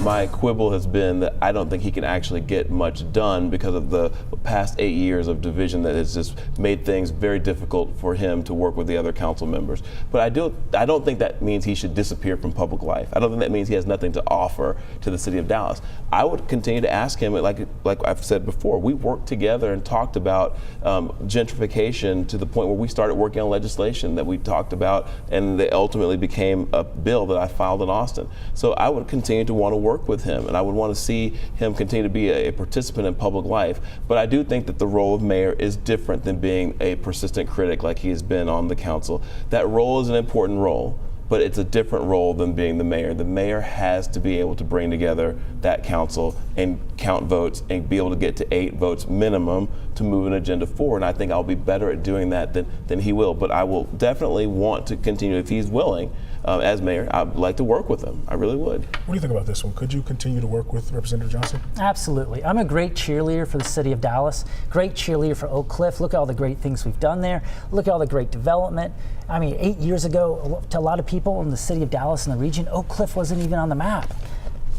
my quibble has been that I don't think he can actually get much done because of the past 8 years of division that has just made things very difficult for him to work with the other council members. But I don't think that means he should disappear from public life. I don't think that means he has nothing to offer to the city of Dallas. I would continue to ask him, like I've said before, we worked together and talked about gentrification to the point where we started working on legislation that we talked about, and they ultimately became a bill that I filed in Austin. So I would continue to want to work with him, and I would want to see him continue to be a participant in public life. But I do think that the role of mayor is different than being a persistent critic like he has been on the council. That role is an important role, but it's a different role than being the mayor. The mayor has to be able to bring together that council and count votes and be able to get to 8 votes minimum to move an agenda forward. And I think I'll be better at doing that than he will. But I will definitely want to continue, if he's willing, as mayor, I'd like to work with him. I really would. What do you think about this one? Could you continue to work with Representative Johnson? Absolutely. I'm a great cheerleader for the city of Dallas, great cheerleader for Oak Cliff. Look at all the great things we've done there. Look at all the great development. I mean, 8 years ago, to a lot of people in the city of Dallas and the region, Oak Cliff wasn't even on the map.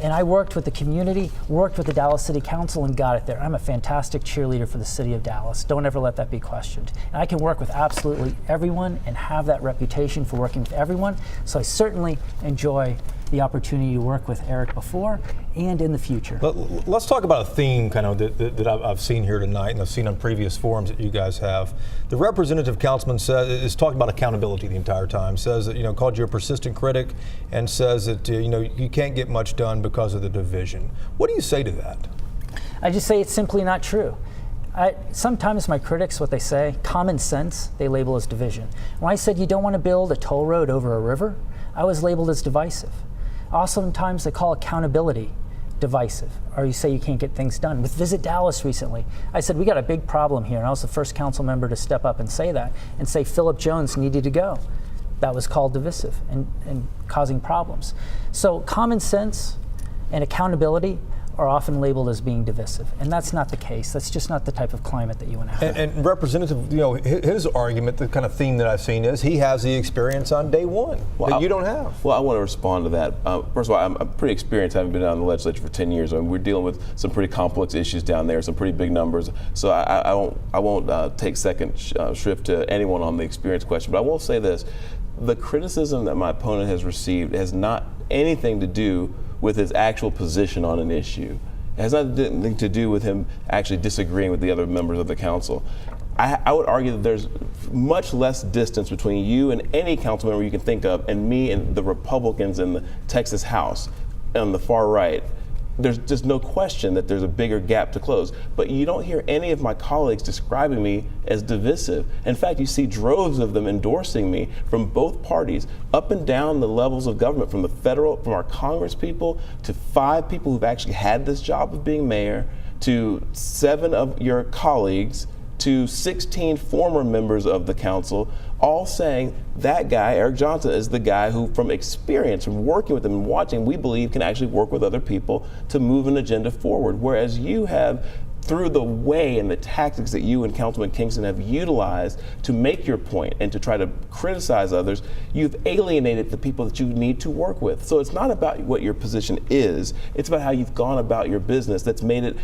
And I worked with the community, worked with the Dallas City Council, and got it there. I'm a fantastic cheerleader for the city of Dallas. Don't ever let that be questioned. And I can work with absolutely everyone and have that reputation for working with everyone. So I certainly enjoy the opportunity to work with Eric before and in the future. Let's talk about a theme kind of that I've seen here tonight, and I've seen on previous forums that you guys have. The representative councilman is talking about accountability the entire time, says that, called you a persistent critic, and says that, you can't get much done because of the division. What do you say to that? I just say it's simply not true. Sometimes my critics, what they say, common sense, they label as division. When I said you don't want to build a toll road over a river, I was labeled as divisive. Also, sometimes they call accountability divisive, or you say you can't get things done. With Visit Dallas recently, I said we got a big problem here, and I was the first council member to step up and say that, and say Philip Jones needed to go. That was called divisive and causing problems. So common sense and accountability are often labeled as being divisive, and that's not the case. That's just not the type of climate that you want to have. And Representative, his argument, the kind of theme that I've seen is he has the experience on day one that you don't have. Well, I want to respond to that. First of all, I'm pretty experienced, having been down in the legislature for 10 years. I mean, we're dealing with some pretty complex issues down there, some pretty big numbers. So I won't take second shrift to anyone on the experience question. But I will say this: the criticism that my opponent has received has not anything to do with his actual position on an issue. It has nothing to do with him actually disagreeing with the other members of the council. I would argue that there's much less distance between you and any council member you can think of and me and the Republicans in the Texas House on the far right. There's just no question that there's a bigger gap to close. But you don't hear any of my colleagues describing me as divisive. In fact, you see droves of them endorsing me from both parties, up and down the levels of government, from the federal, from our Congress people, to 5 people who've actually had this job of being mayor, to 7 of your colleagues, to 16 former members of the council, all saying that guy, Eric Johnson, is the guy who, from experience, from working with him and watching, we believe can actually work with other people to move an agenda forward. Whereas you have, through the way and the tactics that you and Councilman Kingston have utilized to make your point and to try to criticize others, you've alienated the people that you need to work with. So it's not about what your position is, it's about how you've gone about your business that's made it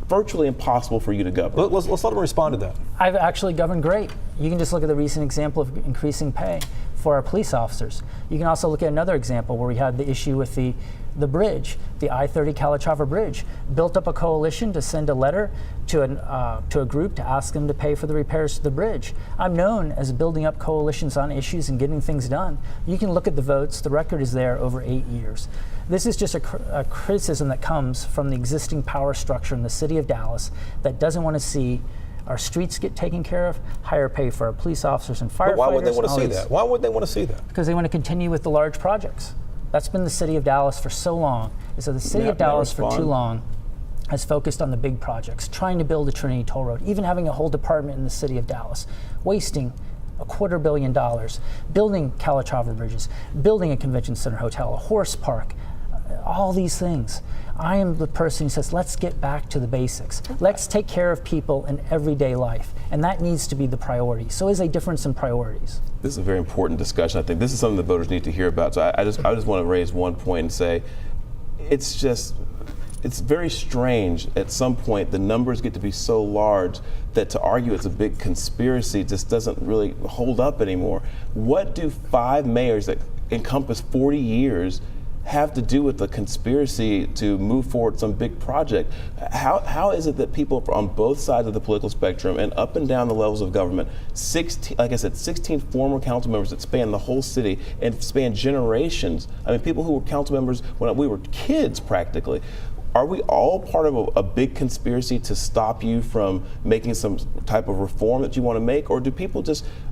virtually impossible for you to govern. Let's let him respond to that. I've actually governed great. You can just look at the recent example of increasing pay for our police officers. You can also look at another example where we had the issue with the bridge, the I-30 Calatrava Bridge. Built up a coalition to send a letter to a group to ask them to pay for the repairs to the bridge. I'm known as building up coalitions on issues and getting things done. You can look at the votes. The record is there over 8 years. This is just a criticism that comes from the existing power structure in the city of Dallas that doesn't want to see our streets get taken care of, higher pay for our police officers and firefighters. But why would they want to see that? Why would they want to see that? Because they want to continue with the large projects. That's been the city of Dallas for so long. So the city of Dallas for too long has focused on the big projects, trying to build a Trinity Toll Road, even having a whole department in the city of Dallas, wasting $250 million, building Calatrava bridges, building a convention center hotel, a horse park, all these things. I am the person who says, let's get back to the basics. Let's take care of people in everyday life. And that needs to be the priority. So is a difference in priorities. This is a very important discussion. I think this is something the voters need to hear about. So I just want to raise one point and say, it's very strange. At some point, the numbers get to be so large that to argue it's a big conspiracy just doesn't really hold up anymore. What do 5 mayors that encompass 40 years have to do with the conspiracy to move forward some big project? How is it that people on both sides of the political spectrum and up and down the levels of government, 16 former council members that span the whole city and span generations, I mean, people who were council members when we were kids practically, are we all part of a big conspiracy to stop you from making some type of reform that you want to make? Or do people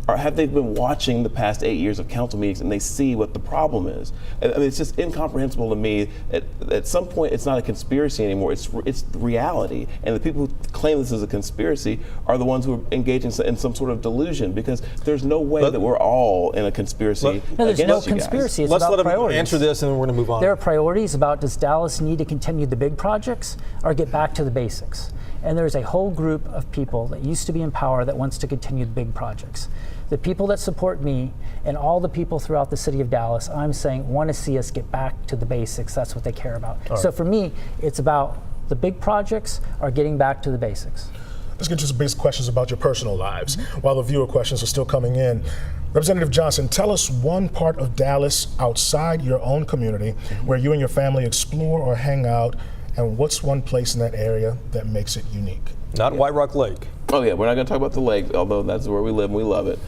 have they been watching the past 8 years of council meetings and they see what the problem is? I mean, it's just incomprehensible to me. At some point, it's not a conspiracy anymore. It's reality. And the people who claim this is a conspiracy are the ones who are engaging in some sort of delusion, because there's no way that we're all in a conspiracy. No, there's no against you guys. conspiracy. It's Let's about let him priorities. answer this, and then we're going to move on. There are priorities about, does Dallas need to continue the big projects or get back to the basics? And there's a whole group of people that used to be in power that wants to continue the big projects. The people that support me and all the people throughout the city of Dallas, I'm saying, want to see us get back to the basics. That's what they care about. So for me, it's about the big projects or getting back to the basics. Let's get to some basic questions about your personal lives while the viewer questions are still coming in. Representative Johnson, tell us one part of Dallas outside your own community where you and your family explore or hang out, and what's one place in that area that makes it unique? Not White Rock Lake. Oh yeah, we're not going to talk about the lake, although that's where we live and we love it.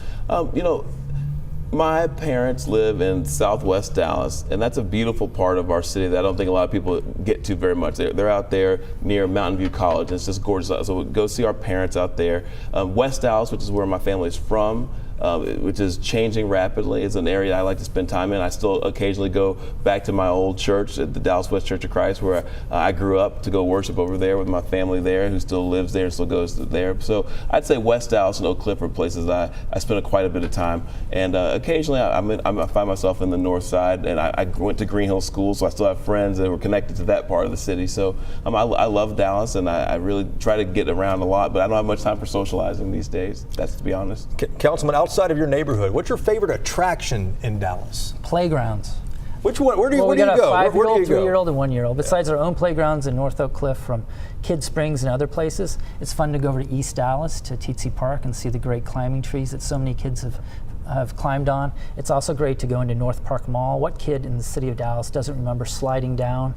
My parents live in Southwest Dallas, and that's a beautiful part of our city that I don't think a lot of people get to very much. They're out there near Mountain View College, and it's just gorgeous. So we go see our parents out there. West Dallas, which is where my family is from, which is changing rapidly, is an area I like to spend time in. I still occasionally go back to my old church at the Dallas West Church of Christ, where I grew up, to go worship over there with my family there, who still lives there and still goes there. So I'd say West Dallas and Oak Cliff are places I spend quite a bit of time. And occasionally I find myself in the north side, and I went to Green Hill School, so I still have friends that were connected to that part of the city. So I love Dallas, and I really try to get around a lot, but I don't have much time for socializing these days, that's to be honest. Councilman, outside of your neighborhood, what's your favorite attraction in Dallas? Playgrounds. Which one? Where do you We got a go? 5-year-old, 3-year-old, and 1-year-old. Besides our own playgrounds in North Oak Cliff, from Kid Springs and other places, it's fun to go over to East Dallas to Teetsy Park and see the great climbing trees that so many kids have climbed on. It's also great to go into North Park Mall. What kid in the city of Dallas doesn't remember sliding down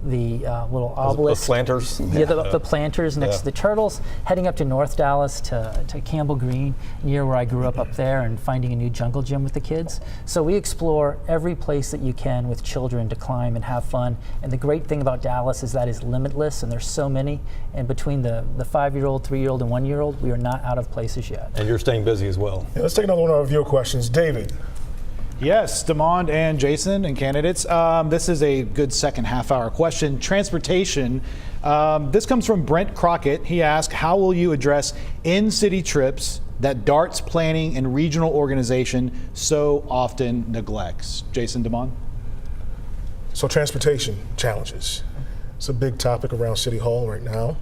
the little obelisk? The planters? Yeah, the planters next to the turtles, heading up to North Dallas to Campbell Green, near where I grew up there, and finding a new jungle gym with the kids. So we explore every place that you can with children to climb and have fun. And the great thing about Dallas is that is limitless, and there's so many. And between the 5-year-old, 3-year-old, and 1-year-old, we are not out of places yet. And you're staying busy as well. Yeah, let's take another one of our viewer questions. David. Yes, Damond and Jason and candidates. This is a good second half-hour question. Transportation. This comes from Brent Crockett. He asked, how will you address in-city trips that DART's planning and regional organization so often neglects? Jason, Damond? So transportation challenges. It's a big topic around City Hall right now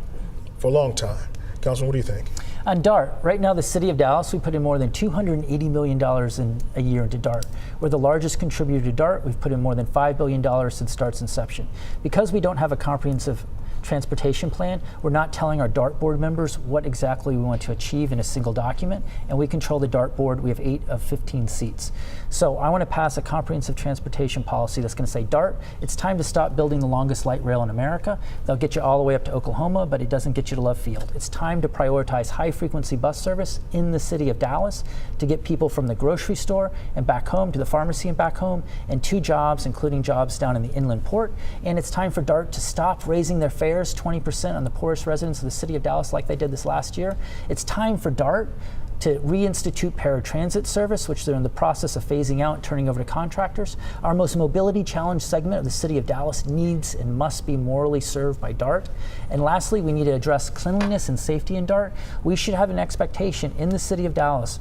for a long time. Councilman, what do you think? On DART, right now the city of Dallas, we put in more than $280 million a year into DART. We're the largest contributor to DART. We've put in more than $5 billion since DART's inception. Because we don't have a comprehensive transportation plan, we're not telling our DART board members what exactly we want to achieve in a single document, and we control the DART board. We have 8 of 15 seats. So I want to pass a comprehensive transportation policy that's going to say, DART, it's time to stop building the longest light rail in America. They'll get you all the way up to Oklahoma, but it doesn't get you to Love Field. It's time to prioritize high-frequency bus service in the city of Dallas to get people from the grocery store and back home to the pharmacy and back home, and 2 jobs, including jobs down in the inland port. And it's time for DART to stop raising their fares 20% on the poorest residents of the city of Dallas like they did this last year. It's time for DART to reinstitute paratransit service, which they're in the process of phasing out and turning over to contractors. Our most mobility challenged segment of the city of Dallas needs and must be morally served by DART. And lastly, we need to address cleanliness and safety in DART. We should have an expectation in the city of Dallas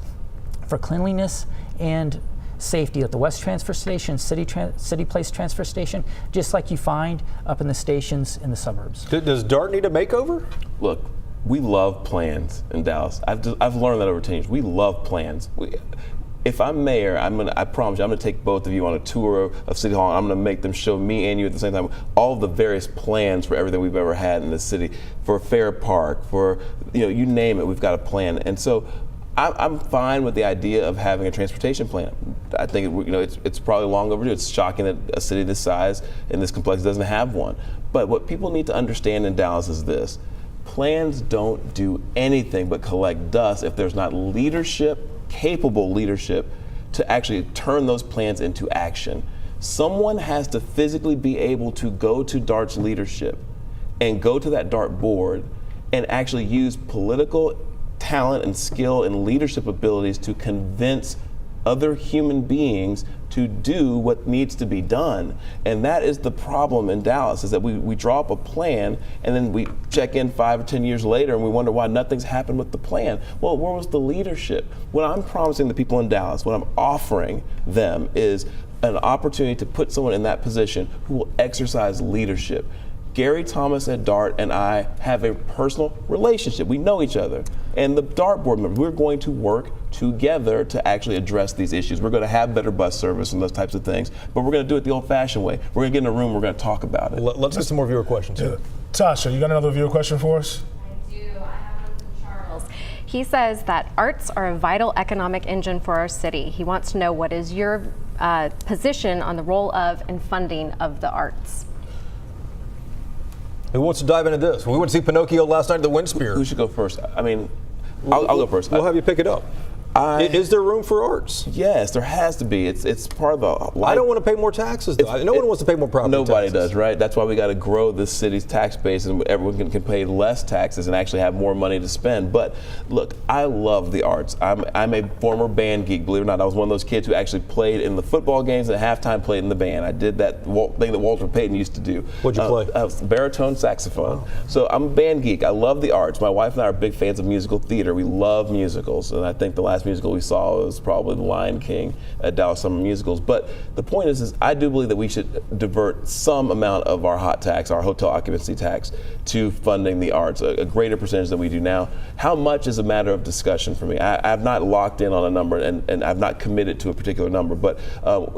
for cleanliness and safety at the West Transfer Station, City Place Transfer Station, just like you find up in the stations in the suburbs. Does DART need a makeover? Look, we love plans in Dallas. I've learned that over 10 years. We love plans. if I'm mayor, I promise you, I'm gonna take both of you on a tour of City Hall, and I'm gonna make them show me and you at the same time all of the various plans for everything we've ever had in the city, for Fair Park, for, you name it, we've got a plan. And so I'm fine with the idea of having a transportation plan. I think it's probably long overdue. It's shocking that a city this size and this complexity doesn't have one. But what people need to understand in Dallas is this: plans don't do anything but collect dust if there's not leadership, capable leadership, to actually turn those plans into action. Someone has to physically be able to go to DART's leadership and go to that DART board and actually use political talent and skill and leadership abilities to convince other human beings to do what needs to be done. And that is the problem in Dallas, is that we draw up a plan and then we check in 5 or 10 years later and we wonder why nothing's happened with the plan. Well, where was the leadership? What I'm promising the people in Dallas, what I'm offering them, is an opportunity to put someone in that position who will exercise leadership. Gary Thomas at DART and I have a personal relationship. We know each other. And the DART board members, we're going to work together to actually address these issues. We're going to have better bus service and those types of things, but we're going to do it the old-fashioned way. We're going to get in a room, we're going to talk about it. Let's get some more viewer questions here. Tasha, you got another viewer question for us? I do. I have one from Charles. He says that arts are a vital economic engine for our city. He wants to know, what is your position on the role of and funding of the arts? Who wants to dive into this? We went to see Pinocchio last night at the Windspear. Who should go first? I mean, I'll go first. We'll have you pick it up. Is there room for arts? Yes, there has to be. It's part of the life. I don't want to pay more taxes, though. No one wants to pay more property Nobody taxes. does, right? That's why we got to grow this city's tax base, and everyone can pay less taxes and actually have more money to spend. But look, I love the arts. I'm a former band geek, believe it or not. I was one of those kids who actually played in the football games and at halftime played in the band. I did that thing that Walter Payton used to do. What'd you play? Baritone saxophone. So I'm a band geek. I love the arts. My wife and I are big fans of musical theater. We love musicals, and I think the last musical we saw was probably The Lion King at Dallas Summer Musicals. But the point is I do believe that we should divert some amount of our hot tax, our hotel occupancy tax, to funding the arts, a greater percentage than we do now. How much is a matter of discussion for me. I've not locked in on a number, and I've not committed to a particular number, but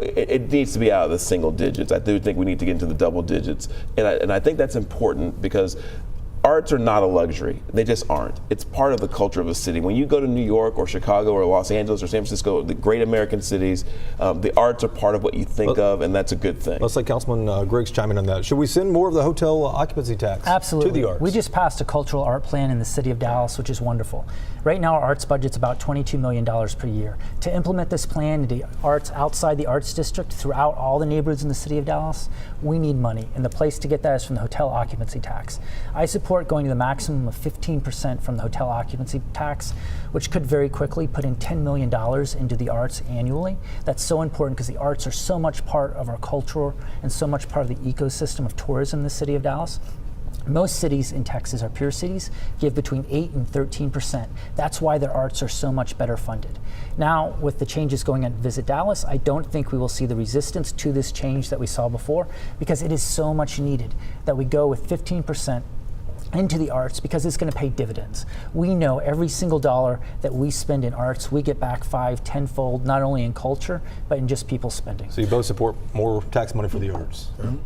it needs to be out of the single digits. I do think we need to get into the double digits, and I think that's important because arts are not a luxury. They just aren't. It's part of the culture of a city. When you go to New York or Chicago or Los Angeles or San Francisco, the great American cities, the arts are part of what you think of, and that's a good thing. Let's let Councilman Griggs chime in on that. Should we send more of the hotel occupancy tax Absolutely. to the arts? We just passed a cultural art plan in the city of Dallas, which is wonderful. Right now, our arts budget's about $22 million per year. To implement this plan into arts outside the arts district throughout all the neighborhoods in the city of Dallas, we need money, and the place to get that is from the hotel occupancy tax. I support going to the maximum of 15% from the hotel occupancy tax, which could very quickly put in $10 million into the arts annually. That's so important because the arts are so much part of our culture and so much part of the ecosystem of tourism in the city of Dallas. Most cities in Texas, our peer cities, give between 8 and 13%. That's why their arts are so much better funded. Now, with the changes going on at Visit Dallas, I don't think we will see the resistance to this change that we saw before, because it is so much needed that we go with 15% into the arts, because it's going to pay dividends. We know every single dollar that we spend in arts, we get back 5-10-fold, not only in culture, but in just people spending. So you both support more tax money for the arts. Mm-hmm.